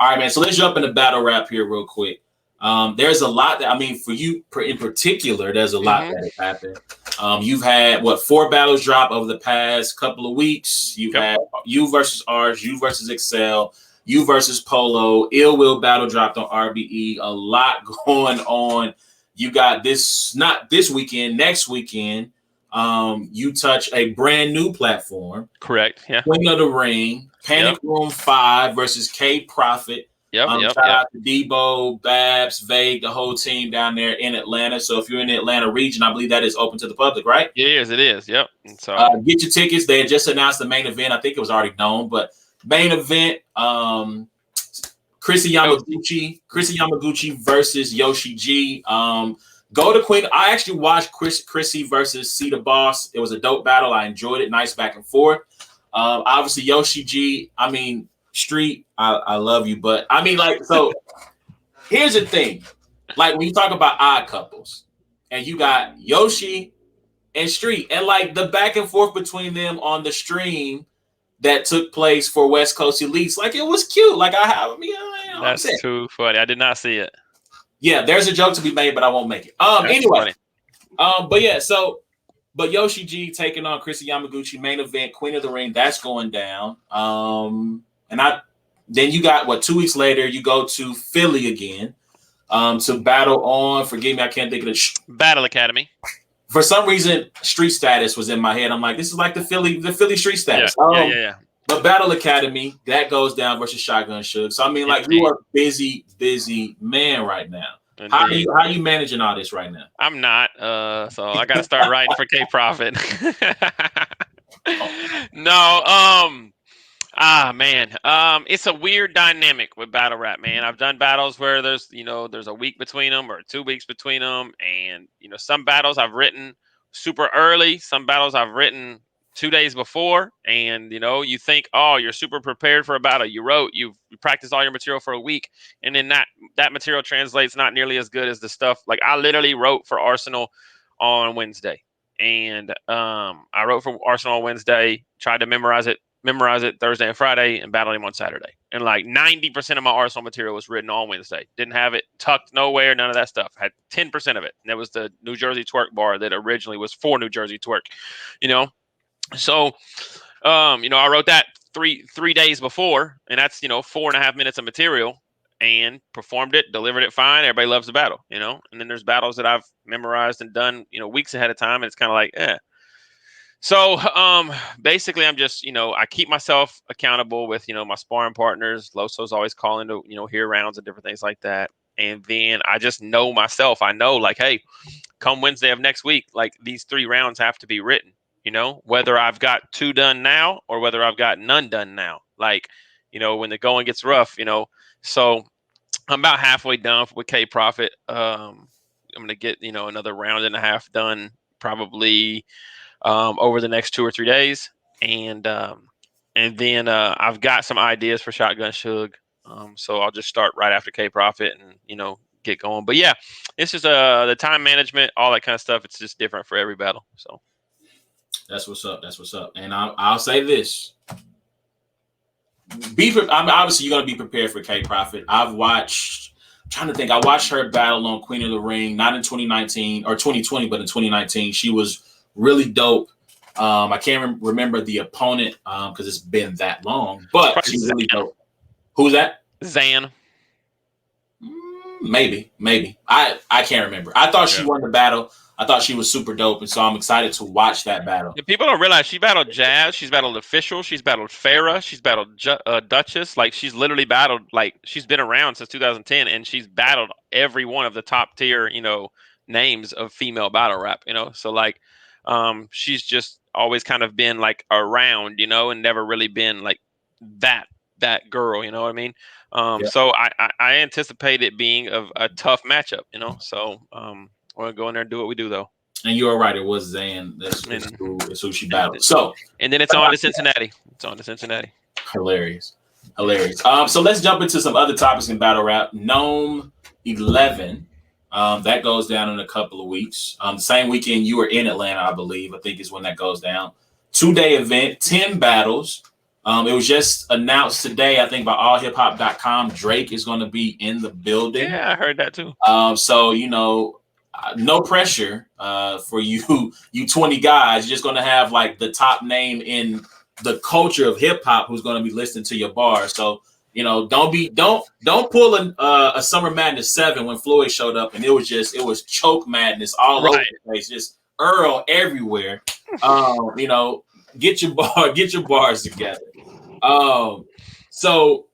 All right, man. So let's jump into battle rap here real quick. There's a lot that, I mean, for you in particular, there's a lot that has happened. You've had 4 battles drop over the past couple of weeks. You've had you versus Arch, you versus Excel, you versus Polo, Ill Will battle dropped on RBE. A lot going on. You got this, not this weekend, next weekend. You touch a brand new platform. Correct. Yeah. Queen of the Ring, Panic Room 5 versus K Profit. Shout out to Debo, Babs, Vague, the whole team down there in Atlanta. So if you're in the Atlanta region, I believe that is open to the public, right? It is. It is. Yep. So get your tickets. They had just announced the main event. I think it was already known, but main event, Chrissy Yamaguchi versus Yoshi G. Go to Queen. I actually watched Chrissy versus C the Boss. It was a dope battle. I enjoyed it. Nice back and forth. Obviously, Yoshi G. I mean, Street, I love you, but I mean, like, so here's the thing. Like, when you talk about odd couples, and you got Yoshi and Street, and like the back and forth between them on the stream that took place for West Coast Elites, like, it was cute. Like, that's too funny. I did not see it. Yeah, there's a joke to be made, but I won't make it. Anyway, but Yoshi G taking on Chrissy Yamaguchi, main event, Queen of the Ring, that's going down. Then you got 2 weeks later, you go to Philly again to battle on. Forgive me, I can't think of the Battle Academy. For some reason, Street Status was in my head. I'm like, this is like the Philly Street Status. Yeah. But Battle Academy, that goes down versus Shotgun Suge. So I mean, like, you are busy man right now. Indeed. How are you managing all this right now? I'm not. So I got to start writing for K Profit. No. Man. It's a weird dynamic with battle rap, man. I've done battles where there's a week between them or 2 weeks between them, and some battles I've written super early. Some battles I've written 2 days before, and you think, oh, you're super prepared for a battle. You practiced all your material for a week, and then that material translates not nearly as good as the stuff. Like, I literally wrote for Arsenal on Wednesday, and I wrote for Arsenal on Wednesday, tried to memorize it Thursday and Friday, and battled him on Saturday. And like 90% of my Arsenal material was written on Wednesday. Didn't have it tucked nowhere, none of that stuff. Had 10% of it, and that was the New Jersey twerk bar that originally was for New Jersey twerk. So, I wrote that three days before, and that's 4.5 minutes of material, and performed it, delivered it fine. Everybody loves the battle, and then there's battles that I've memorized and done, weeks ahead of time, and it's kind of like, eh. So, basically, I'm just, I keep myself accountable with, my sparring partners. Loso's always calling to, hear rounds and different things like that. And then I just know myself. I know, like, hey, come Wednesday of next week, like, these 3 rounds have to be written. Whether I've got 2 done now or whether I've got none done now, like, when the going gets rough, so I'm about halfway done with K Profit. I'm going to get, another round and a half done probably over the next 2 or 3 days. And then I've got some ideas for Shotgun Suge. So I'll just start right after K Profit and, get going. But yeah, it's just the time management, all that kind of stuff. It's just different for every battle. So. That's what's up. And I'll say this. Obviously, you're going to be prepared for K Profit. I watched her battle on Queen of the Ring, not in 2019 or 2020, but in 2019. She was really dope. I can't remember the opponent because it's been that long, but she's really dope. Who's that? Zan. Maybe. I can't remember. I thought she won the battle. I thought she was super dope, and so I'm excited to watch that battle. Yeah, people don't realize she battled Jazz, she's battled Official, she's battled Farrah, she's battled Duchess. Like, she's literally battled, like, she's been around since 2010, and she's battled every one of the top tier, names of female battle rap, So, like, she's just always kind of been, like, around, and never really been, like, that girl, you know what I mean? So I anticipate it being a tough matchup, So, we're going to go in there and do what we do, though. And you are right. It was Zan. That's who she battled. So, and then it's on to Cincinnati. Hilarious. So let's jump into some other topics in battle rap. Nome 11. That goes down in a couple of weeks. The same weekend you were in Atlanta, I believe. I think is when that goes down. 2-day event, 10 battles. It was just announced today, I think, by allhiphop.com. Drake is going to be in the building. Yeah, I heard that too. So, no pressure for you 20 guys. You're just going to have like the top name in the culture of hip hop who's going to be listening to your bar. So, don't pull a Summer Madness 7 when Floyd showed up and it was choke madness all over the place, just Earl everywhere. Get your bars together. So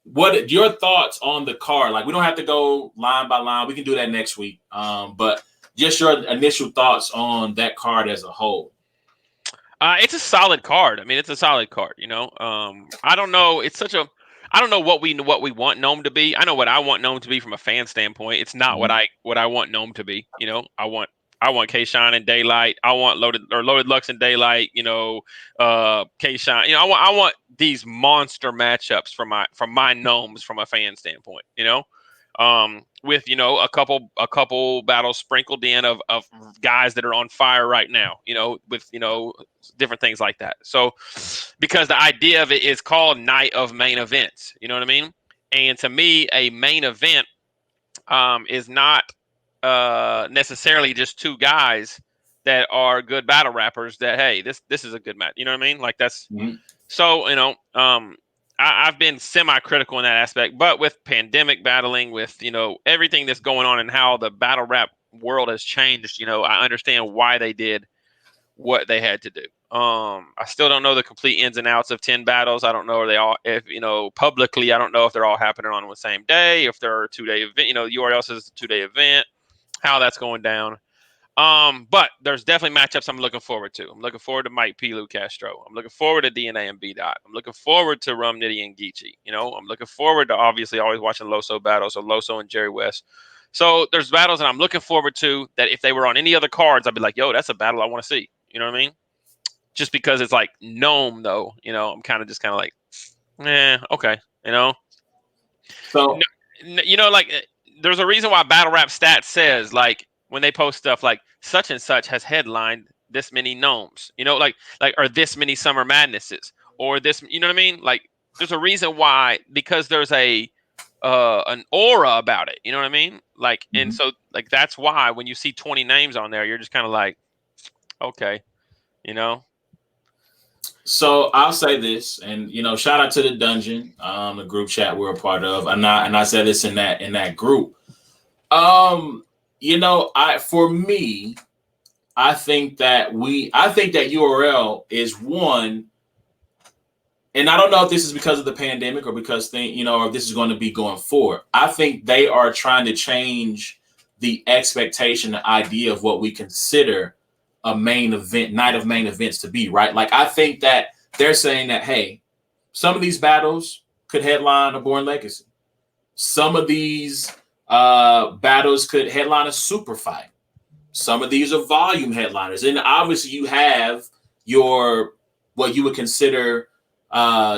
what your thoughts on the card? Like, we don't have to go line by line. We can do that next week. But just your initial thoughts on that card as a whole. It's a solid card. I mean, it's a solid card. I don't know. I don't know what we want Nome to be. I know what I want Nome to be from a fan standpoint. It's not what I want Nome to be. I want K-Shine and Daylight. I want Loaded Lux and Daylight. K-Shine. I want these monster matchups from my Gnomes from a fan standpoint. With a couple battles sprinkled in of guys that are on fire right now. With different things like that. So because the idea of it is called Night of Main Events. You know what I mean? And to me, a main event is not necessarily just two guys that are good battle rappers that, hey, this is a good match. You know what I mean? Like that's so, I've been semi-critical in that aspect, but with pandemic battling, with, everything that's going on and how the battle rap world has changed, I understand why they did what they had to do. I still don't know the complete ins and outs of 10 battles. I don't know publicly, I don't know if they're all happening on the same day, if they're a 2-day event, URL says it's a 2-day event, how that's going down. But there's definitely matchups I'm looking forward to. I'm looking forward to Mike P. Lou Castro. I'm looking forward to DNA and B. Dot. I'm looking forward to Rum Nitty and Geechee. I'm looking forward to obviously always watching Loso battles, so Loso and Jerry West. So there's battles that I'm looking forward to that if they were on any other cards, I'd be like, yo, that's a battle I want to see. You know what I mean? Just because it's like Nome, though, I'm kind of like, okay, So, like there's a reason why Battle Rap Stats says like when they post stuff like such and such has headlined this many Gnomes, or this many Summer Madnesses, or this, you know what I mean? Like there's a reason why, because there's an aura about it, you know what I mean? Like, and so like that's why when you see 20 names on there, you're just kind of like, okay, So I'll say this, and shout out to the dungeon, the group chat we're a part of, and I said this in that group. For me, I think that URL is one, and I don't know if this is because of the pandemic or because or if this is going to be going forward. I think they are trying to change the expectation, the idea of what we consider a main event, night of main events to be, right? Like, I think that they're saying that, hey, some of these battles could headline a Born Legacy. Some of these battles could headline a super fight. Some of these are volume headliners. And obviously you have your, what you would consider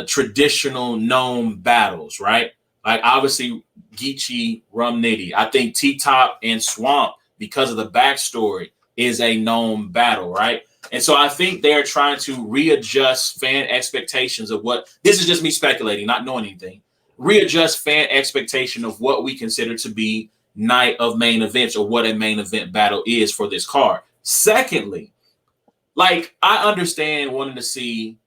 traditional Nome battles, right? Like obviously Geechee, Rum Nitty. I think T-Top and Swamp, because of the backstory, is a Nome battle, right? And so I think they're trying to readjust fan expectations of what, this is just me speculating, not knowing anything, readjust fan expectation of what we consider to be night of main events or what a main event battle is for this card. Secondly, like I understand wanting to see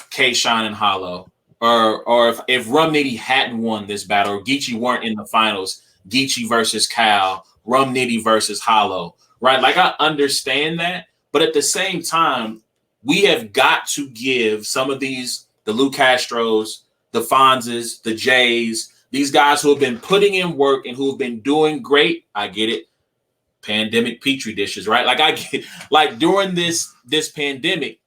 K-Shine and Hollow, or if Rum Nitty hadn't won this battle or Geechee weren't in the finals, Geechee versus Cal, Rum Nitty versus Hollow, right? Like I understand that, but at the same time, we have got to give some of these, the Lou Castros, the Fonzes, the Jays, these guys who have been putting in work and who have been doing great. I get it. Pandemic petri dishes, right? Like I get, like during this pandemic,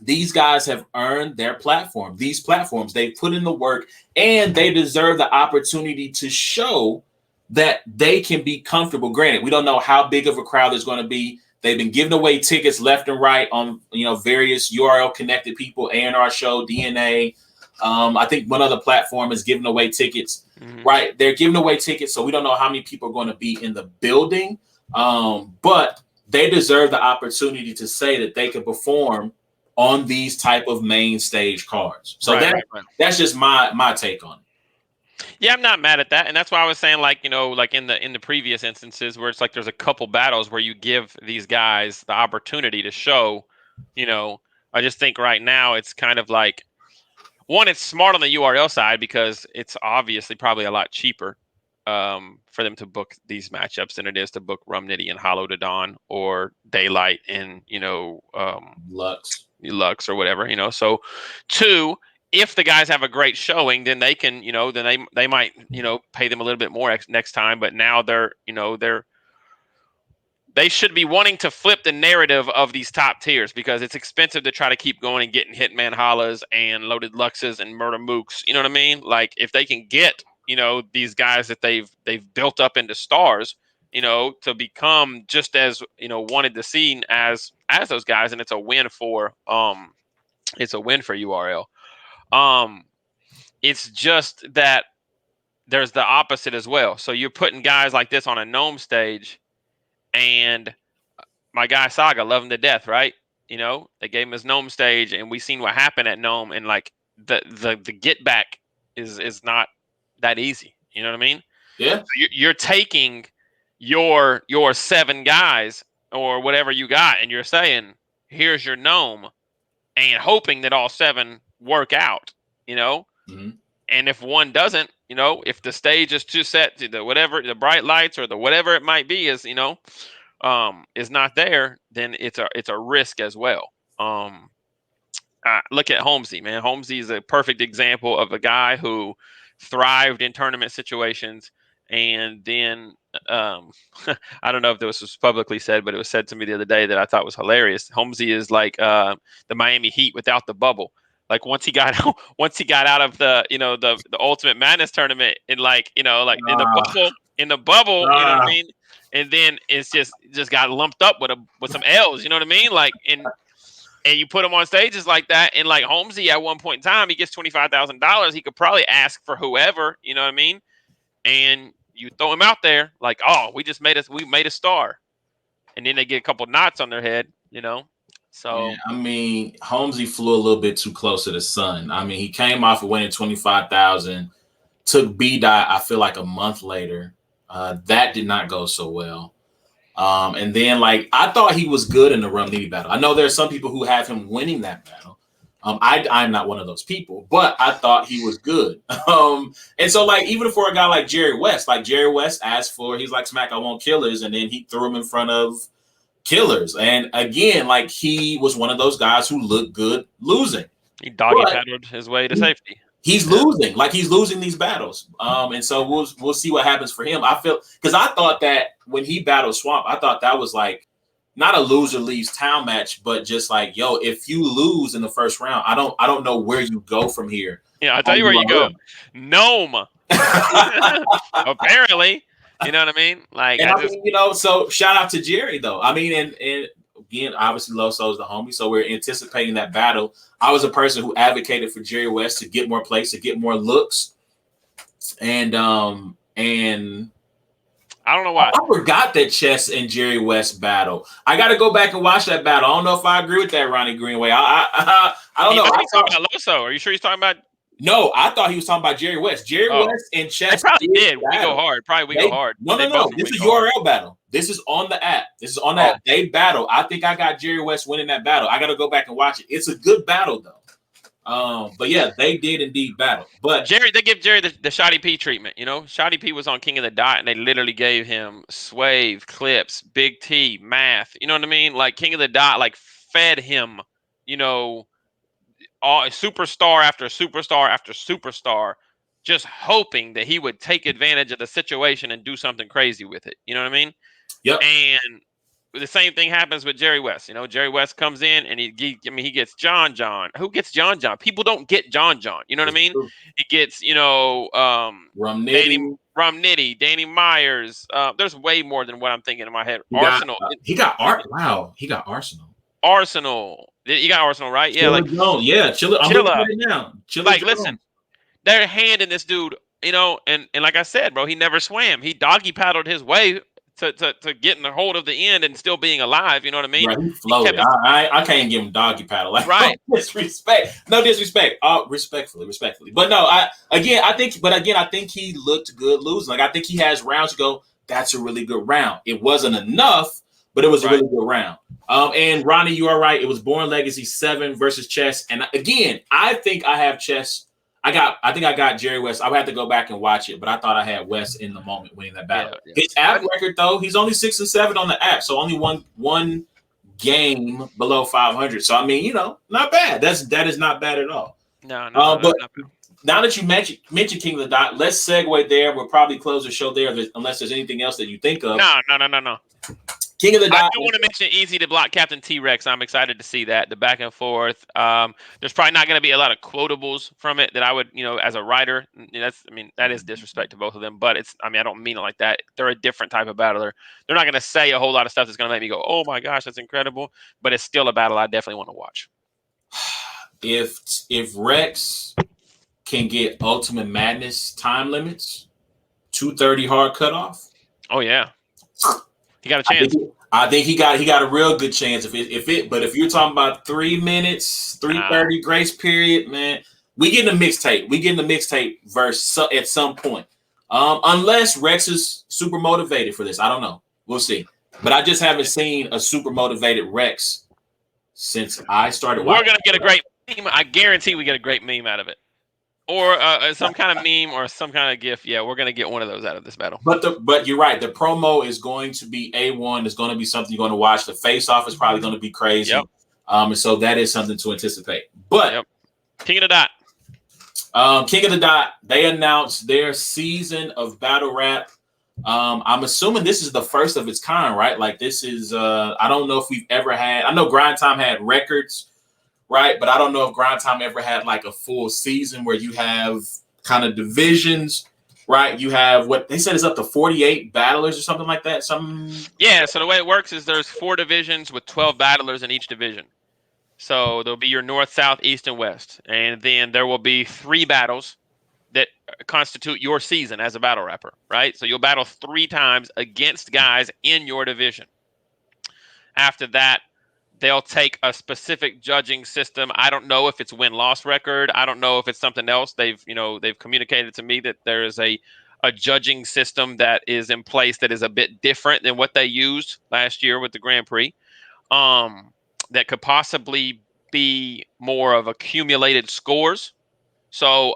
these guys have earned their platform. These platforms, they've put in the work and they deserve the opportunity to show that they can be comfortable. Granted, we don't know how big of a crowd there's going to be. They've been giving away tickets left and right on, various URL connected people, A&R Show, DNA. I think one other platform is giving away tickets, right? They're giving away tickets. So we don't know how many people are going to be in the building. But they deserve the opportunity to say that they can perform on these type of main stage cards. So Right. that's just my take on it. Yeah, I'm not mad at that, and that's why I was saying, like, like in the previous instances where it's like there's a couple battles where you give these guys the opportunity to show, you know. I just think right now it's kind of like, one, it's smart on the URL side because it's obviously probably a lot cheaper for them to book these matchups than it is to book Rum Nitty and Hollow to Dawn or Daylight and Lux or whatever. So, two, if the guys have a great showing, then they can, then they might, pay them a little bit more next time. But now they should be wanting to flip the narrative of these top tiers because it's expensive to try to keep going and getting Hitman Hollas and Loaded Luxes and Murder Mooks. You know what I mean? Like, if they can get, these guys that they've built up into stars, to become just as, wanted to see as those guys, and it's a win for URL. It's just that there's the opposite as well. So you're putting guys like this on a Nome stage, and my guy Saga, love him to death, right? They gave him his Nome stage, and we seen what happened at Nome, and like the get back is not that easy. You know what I mean? Yeah. So you're taking your 7 guys or whatever you got, and you're saying, here's your Nome, and hoping that all 7 work out. Mm-hmm. And if one doesn't, if the stage is too set to the bright lights or the whatever it might be is not there, then it's a risk as well. Look at Holmesy, man. Holmesy is a perfect example of a guy who thrived in tournament situations, and then I don't know if this was publicly said, but it was said to me the other day that I thought was hilarious. Holmesy is like the Miami Heat without the bubble. Like, once he got out of the the Ultimate Madness tournament, and in the bubble, you know what I mean? And then it's just got lumped up with some L's, you know what I mean? Like, and you put him on stages like that, and like Holmesy at one point in time, he gets $25,000. He could probably ask for whoever, you know what I mean? And you throw him out there like, oh, we made a star, and then they get a couple knots on their head, So yeah, I mean, Holmesy flew a little bit too close to the sun. I mean, he came off of winning 25,000, took B-Dot, I feel like a month later. That did not go so well. And then, like, I thought he was good in the Rum Nitty battle. I know there are some people who have him winning that battle. I'm not one of those people, but I thought he was good. And so, like, even for a guy like Jerry West asked for, he's like, Smack, I want Killers, and then he threw him in front of Killers. And again, like, he was one of those guys who looked good losing. He doggy paddled his way to safety. He's losing, like, he's losing these battles. And so we'll see what happens for him. I thought that when he battled Swamp, I thought that was like not a loser leaves town match, but just like, yo, if you lose in the first round, I don't know where you go from here. Yeah, I'll tell you where you go. Nome. Apparently. You know what I mean? Like, so shout out to Jerry though. I mean, and again, obviously Loso's the homie, so we're anticipating that battle. I was a person who advocated for Jerry West to get more plays, to get more looks. And I don't know why. I forgot that Chess and Jerry West battle. I got to go back and watch that battle. I don't know if I agree with that, Ronnie Greenway. I don't know. He's talking about Loso. Are you sure he's talking about? No, I thought he was talking about Jerry West. Jerry West and Chess. They probably did. We go hard. Go hard. No. This is URL battle. This is on the app. App. They battle. I think I got Jerry West winning that battle. I got to go back and watch it. It's a good battle though. But yeah, they did indeed battle. But they give Jerry the Shoddy P treatment. Shoddy P was on King of the Dot, and they literally gave him Swave, Clips, Big T, Math. You know what I mean? Like, King of the Dot, like, fed him, superstar after superstar after superstar, just hoping that he would take advantage of the situation and do something crazy with it. You know what I mean? Yep. And the same thing happens with Jerry West. Jerry West comes in and he gets John. Who gets John? People don't get John. You know what I mean? True. He gets, Rum Nitty, Danny Myers. There's way more than what I'm thinking in my head. Arsenal. He got Arsenal. You got Arsenal, right? Yeah, Chilla. Like, listen, they're handing this dude, and like I said, bro, he never swam. He doggy paddled his way to getting a hold of the end and still being alive. You know what I mean? Right, he He kept floated. his I can't give him doggy paddle. Like, right. no disrespect. No disrespect. Respectfully. But no, I think he looked good losing. Like, I think he has rounds to go. That's a really good round. It wasn't enough, but it was a really good round. And Ronnie, you are right. It was Born Legacy 7 versus Chess. And again, I think I have Chess. I think I got Jerry West. I would have to go back and watch it, but I thought I had West in the moment winning that battle. Yeah. His app record, though, he's only 6-7 on the app, so only one game below 500. So I mean, you know, not bad. That is not bad at all. No, but now that you mentioned King of the Dot, let's segue there. We'll probably close the show there unless there's anything else that you think of. No. King of the Dot. I do want to mention Easy to Block Captain T-Rex. I'm excited to see that, the back and forth. There's probably not going to be a lot of quotables from it that I would, you know, as a writer, that is disrespect to both of them, but I don't mean it like that. They're a different type of battler. They're not going to say a whole lot of stuff that's going to make me go, oh my gosh, that's incredible. But it's still a battle I definitely want to watch. If Rex can get Ultimate Madness time limits, 2:30 hard cutoff. Oh yeah. He got a chance. I think he got a real good chance but if you're talking about 3 minutes, 3:30 grace period, man, we getting a mixtape. We getting a mixtape verse at some point. Unless Rex is super motivated for this. I don't know. We'll see. But I just haven't seen a super motivated Rex since I started watching. We're gonna get a great meme. I guarantee we get a great meme out of it. Or some kind of meme or some kind of GIF. Yeah, we're going to get one of those out of this battle. But you're right. The promo is going to be A1. It's going to be something you're going to watch. The face-off is probably going to be crazy. Yep. And so that is something to anticipate. But King of the Dot. King of the Dot, they announced their season of battle rap. I'm assuming this is the first of its kind, right? Like this is, I don't know if we've ever had, I know Grind Time had records, right? But I don't know if Grind Time ever had like a full season where you have kind of divisions, right? You have what they said is up to 48 battlers or something like that. Yeah, so the way it works is there's 4 divisions with 12 battlers in each division. So there'll be your North, South, East, and West. And then there will be 3 battles that constitute your season as a battle rapper, right? So you'll battle 3 times against guys in your division. After that, they'll take a specific judging system. I don't know if it's win-loss record. I don't know if it's something else. They've communicated to me that there is a judging system that is in place that is a bit different than what they used last year with the Grand Prix. That could possibly be more of accumulated scores. So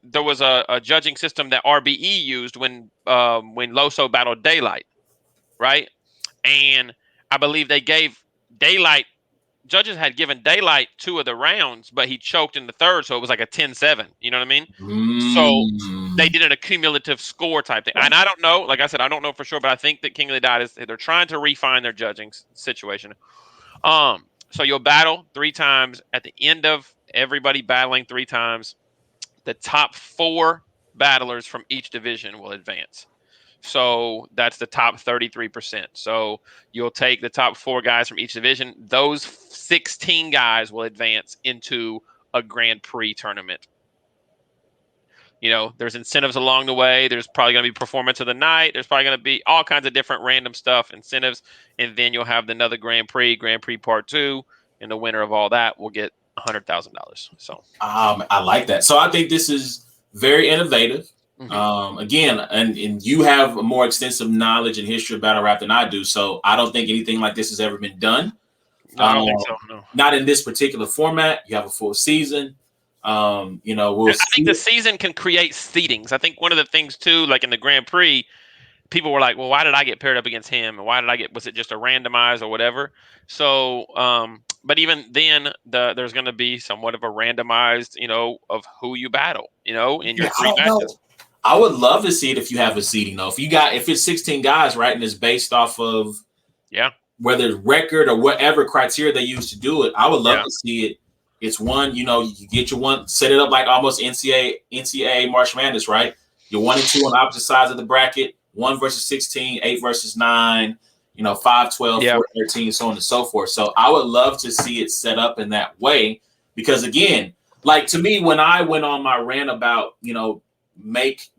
there was a judging system that RBE used when Loso battled Daylight, right? And I believe they gave Daylight, judges had given Daylight 2 of the rounds, but he choked in the 3rd, so it was like a 10-7. You know what I mean? So they did an accumulative score type thing. And I don't know, like I said, I don't know for sure, but I think that King of the Dot they're trying to refine their judging situation. So you'll battle 3 times. At the end of everybody battling 3 times, the top 4 battlers from each division will advance. So that's the top 33%. So you'll take the top 4 guys from each division. Those 16 guys will advance into a Grand Prix tournament. You know, there's incentives along the way. There's probably going to be performance of the night. There's probably going to be all kinds of different random stuff, incentives. And then you'll have another Grand Prix Part 2. And the winner of all that will get $100,000. So I like that. So I think this is very innovative. Mm-hmm. Again, and you have a more extensive knowledge and history of battle rap than I do, so I don't think anything like this has ever been done. No, I don't think so. No. Not in this particular format. You have a full season. I think the season can create seedings. I think one of the things too, like in the Grand Prix, people were like, "Well, why did I get paired up against him? And why did I get? Was it just a randomized or whatever?" So, but even then, there's going to be somewhat of a randomized, of who you battle, in your 3 matches. I would love to see it if you have a seeding though. If it's 16 guys, right, and it's based off of whether it's record or whatever criteria they use to do it, I would love to see it. It's one, you get your one, set it up like almost NCAA March Madness, right? You're 1 and 2 on opposite sides of the bracket, 1 versus 16, 8 versus 9, 5, 12, 4, 13, so on and so forth. So I would love to see it set up in that way because again, like to me, when I went on my rant about, make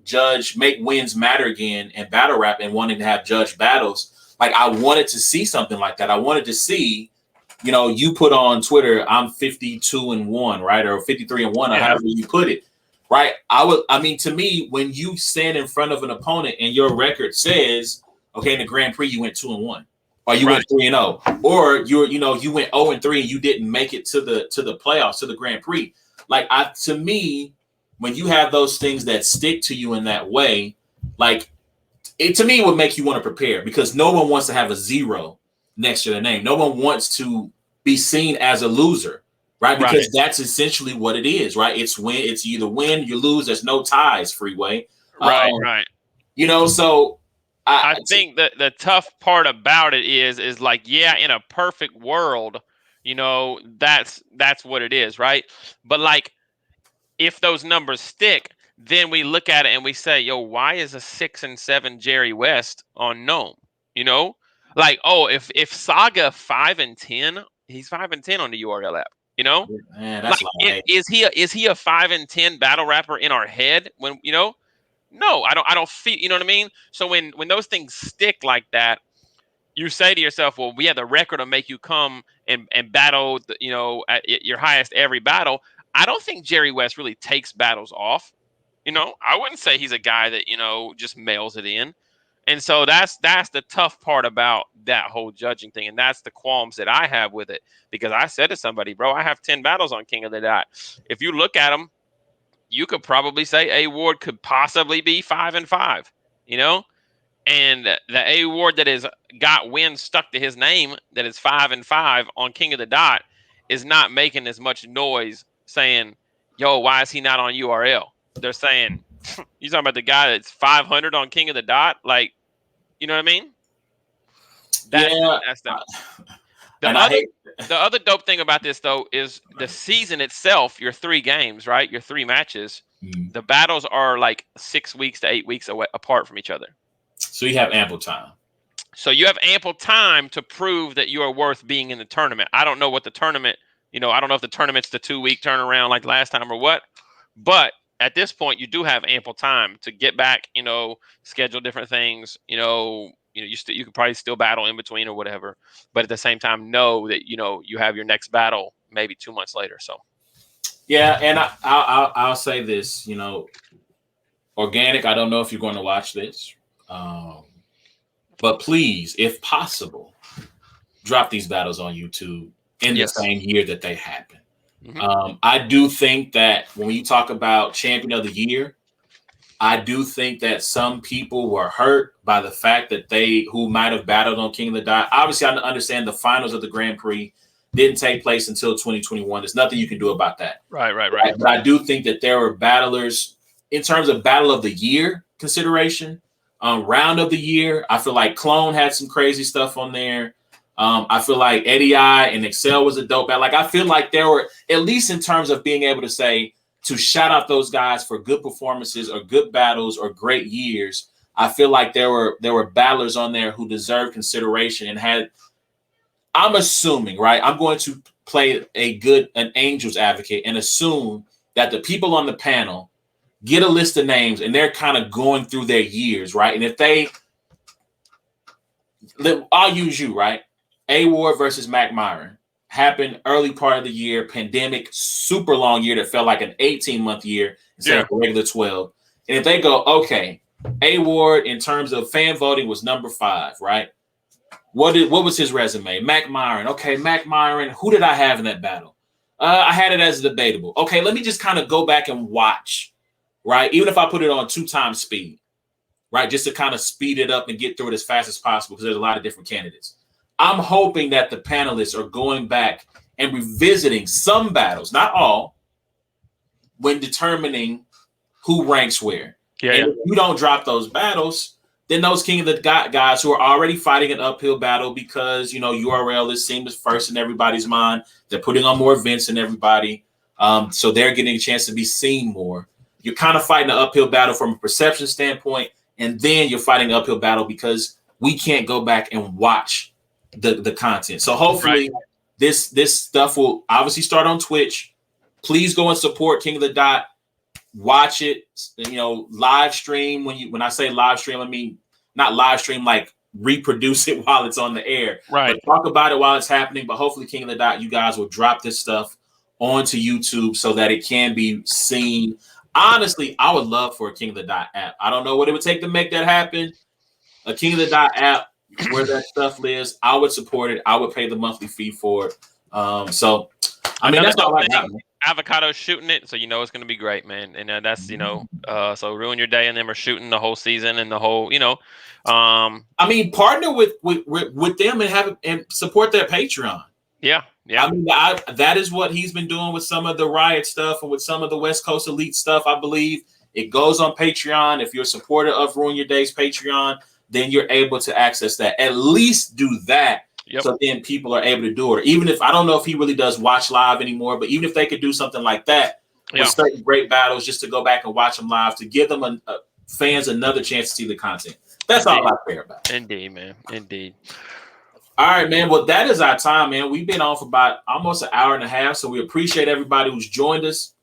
wins matter again in battle rap and wanting to have judge battles, like I wanted to see something like that. I wanted to see, you put on Twitter, I'm 52-1, right? Or 53-1, or however you put it, right? To me, when you stand in front of an opponent and your record says, okay, in the Grand Prix, you went 2-1, or you went 3-0, or you went 0-3 and you didn't make it to the playoffs, to the Grand Prix. Like, to me, when you have those things that stick to you in that way, like, it to me would make you want to prepare, because no one wants to have a 0 next to their name. No one wants to be seen as a loser, right? Because that's essentially what it is, right? It's either win, you lose. There's no ties, Freeway. Right. So I think that the tough part about it is like, yeah, in a perfect world, that's what it is, right? But like, if those numbers stick, then we look at it and we say, yo, why is a 6-7 Jerry West on Nome? Like, oh, if Saga 5-10, he's 5-10 on the URL app. Man, that's like, is he a 5-10 battle rapper in our head when No, I don't feel, you know what I mean? So when those things stick like that, you say to yourself, well, we have the record to make you come and battle, at your highest every battle. I don't think Jerry West really takes battles off. I wouldn't say he's a guy that, just mails it in. And so that's the tough part about that whole judging thing. And that's the qualms that I have with it, because I said to somebody, bro, I have 10 battles on King of the Dot. If you look at them, you could probably say A Ward could possibly be 5-5, and the A Ward that has got wins stuck to his name, that is 5-5 on King of the Dot, is not making as much noise saying, yo, why is he not on URL? They're saying, you talking about the guy that's 500 on King of the Dot? Like, you know what I mean? That's the other dope thing about this, though, is the season itself, your 3 games, right? Your 3 matches, the battles are like 6 weeks to 8 weeks apart from each other. So you have ample time. So you have ample time to prove that you are worth being in the tournament. I don't know what the tournament, I don't know if the tournament's the 2-week turnaround like last time or what, but at this point you do have ample time to get back, schedule different things, you could probably still battle in between or whatever, but at the same time know that, you have your next battle maybe 2 months later. So. Yeah. And I'll say this, Organic, I don't know if you're going to watch this. But please, if possible, drop these battles on YouTube in the same year that they happen. I do think that when you talk about Champion of the Year, I do think that some people were hurt by the fact that who might have battled on King of the Dot. Obviously, I understand the finals of the Grand Prix didn't take place until 2021. There's nothing you can do about that. Right. But I do think that there were battlers in terms of Battle of the Year consideration. Round of the year, I feel like Clone had some crazy stuff on there. I feel like Eddie I and Excel was a dope battle. Like, I feel like there were, at least in terms of being able to shout out those guys for good performances or good battles or great years. I feel like there were battlers on there who deserved consideration and had. I'm assuming, right? I'm going to play an Angels advocate and assume that the people on the panel get a list of names and they're kind of going through their years, right? And if I'll use you, right? A Ward versus Mac Myron happened early part of the year, pandemic, super long year that felt like an 18-month year instead of a regular 12. And if they go, okay, A Ward in terms of fan voting was number 5, right? What was his resume? Mac Myron. Okay, Mac Myron. Who did I have in that battle? I had it as debatable. Okay, let me just kind of go back and watch. Right, even if I put it on 2 times speed, right, just to kind of speed it up and get through it as fast as possible, because there's a lot of different candidates. I'm hoping that the panelists are going back and revisiting some battles, not all, when determining who ranks where. If you don't drop those battles, then those King of the Dot guys who are already fighting an uphill battle because URL is seen as first in everybody's mind. They're putting on more events than everybody, so they're getting a chance to be seen more. You're kind of fighting an uphill battle from a perception standpoint, and then you're fighting an uphill battle because we can't go back and watch the content. So hopefully this stuff will obviously start on Twitch. Please go and support King of the Dot. watch it, live stream. When I say live stream, I mean not live stream like reproduce it while it's on the air, Right. but talk about it while it's happening. But hopefully, King of the Dot, you guys will drop this stuff onto YouTube so that it can be seen. Honestly, I would love for a King of the Dot app. I don't know what it would take to make that happen. A King of the Dot app where that stuff lives, I would support it. I would pay the monthly fee for it. So, I mean, that's all I got. Avocado's shooting it, so you know it's going to be great, man. And that's so Ruin Your Day and them are shooting the whole season and the whole, I mean, partner with them and support their Patreon. Yeah. I mean, that is what he's been doing with some of the Riot stuff and with some of the West Coast Elite stuff. I believe it goes on Patreon. If you're a supporter of Ruin Your Day's Patreon, then you're able to access that. At least do that. Yep. So then people are able to do it. Even if I don't know if he really does watch live anymore, but even if they could do something like that with certain great battles, just to go back and watch them live, to give them fans another chance to see the content. That's all I care about. Indeed, man. Indeed. All right, man. Well, that is our time, man. We've been on for about almost an hour and a half, so we appreciate everybody who's joined us.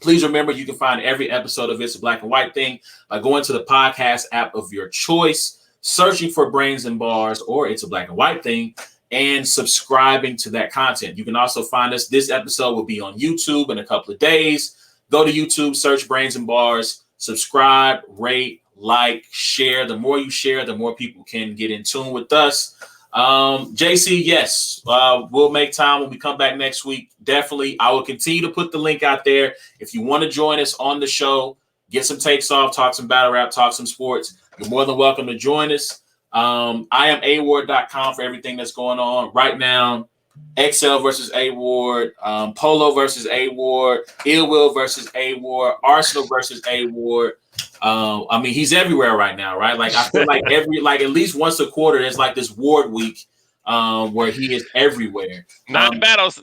Please remember, you can find every episode of It's a Black and White Thing by going to the podcast app of your choice, searching for Brains and Bars or It's a Black and White Thing, and subscribing to that content. You can also find us. This episode will be on YouTube in a couple of days. Go to YouTube, search Brains and Bars, subscribe, rate, like, share. The more you share, the more people can get in tune with us. JC, yes, we'll make time when we come back next week. Definitely. I will continue to put the link out there. If you want to join us on the show, get some takes off, talk some battle rap, talk some sports, you're more than welcome to join us. I am award.com for everything that's going on right now. XL versus A-Ward, Polo versus A-Ward, Ill Will versus A-Ward, Arsenal versus A-Ward. I mean, he's everywhere right now, right? Like, I feel like at least once a quarter, there's like this Ward week where he is everywhere. Nine battles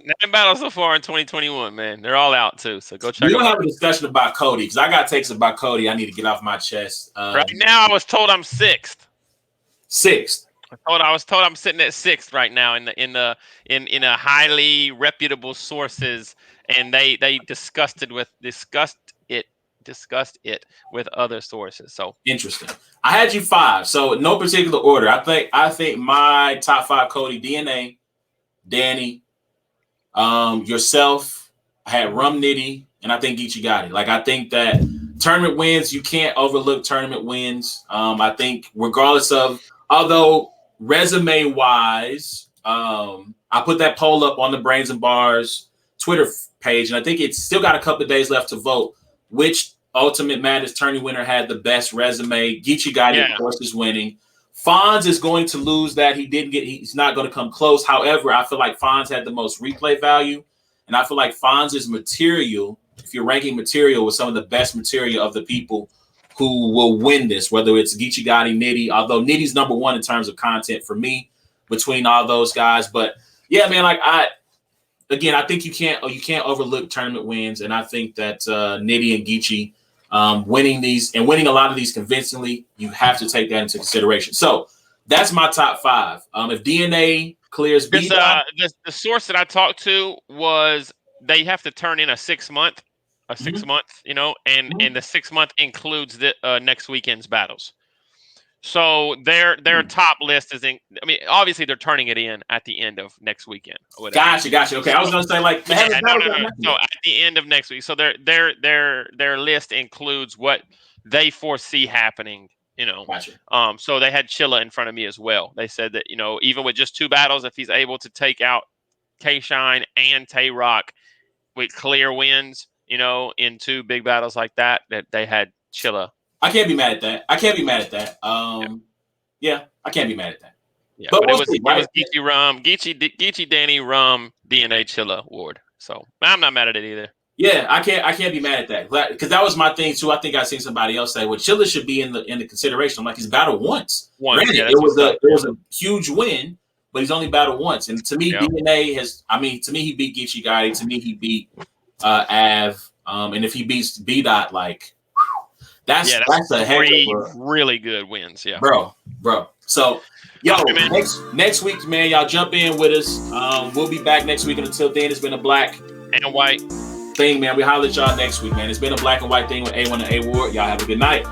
so far in 2021, man. They're all out too. So go check. We don't have a discussion about Cody because I got takes about Cody. I need to get off my chest. Right now, I was told I'm sixth. Sixth. I was told I'm sitting at sixth right now in a highly reputable sources, and they discussed it with other sources. So interesting. I had you 5, so in no particular order. I think my top 5: Cody, DNA, Danny, yourself. I had Rum Nitty, and I think Geechee Gotti. Like, I think that tournament wins, you can't overlook tournament wins. I think regardless of, although resume wise, I put that poll up on the Brains and Bars Twitter page, and I think it's still got a couple of days left to vote. Which Ultimate Madness tourney winner had the best resume? Geechee Gotti, of course, is winning. Fonz is going to lose that. He's not going to come close. However, I feel like Fonz had the most replay value. And I feel like Fonz's material, if you're ranking material, was some of the best material of the people who will win this, whether it's Geechee Gotti, Nitty, although Nitty's number 1 in terms of content for me between all those guys. But yeah, man, like I think you can't overlook tournament wins. And I think that Nitty and Geechee winning these and winning a lot of these convincingly, you have to take that into consideration. So that's my top 5. If DNA clears B, the source that I talked to was they have to turn in a 6 month, and the 6 month includes the next weekend's battles. So their top list is in. I mean, obviously they're turning it in at the end of next weekend. Gotcha. Okay, I was gonna say like no. So at the end of next week. So their list includes what they foresee happening. Gotcha. So they had Chilla in front of me as well. They said that even with just 2 battles, if he's able to take out K-Shine and Tay Rock with clear wins, in 2 big battles like that they had Chilla. I can't be mad at that. I can't be mad at that. Yeah, I can't be mad at that. Yeah, but it was Geechee, Danny, Rum, DNA, Chilla, Ward. So I'm not mad at it either. Yeah, I can't be mad at that because that was my thing too. I think I seen somebody else say, "Well, Chilla should be in the consideration." I'm like, he's battled once. Granted, it was a huge win, but he's only battled once. And to me, DNA has. I mean, to me, he beat Geechee Gotti. To me, he beat Av. And if he beats B Dot, like. That's a heck of really good wins, yeah, bro. So, next week, man, y'all jump in with us. We'll be back next week, and until then, it's been a black and white thing, man. We holler at y'all next week, man. It's been a black and white thing with A1 and A Ward. Y'all have a good night.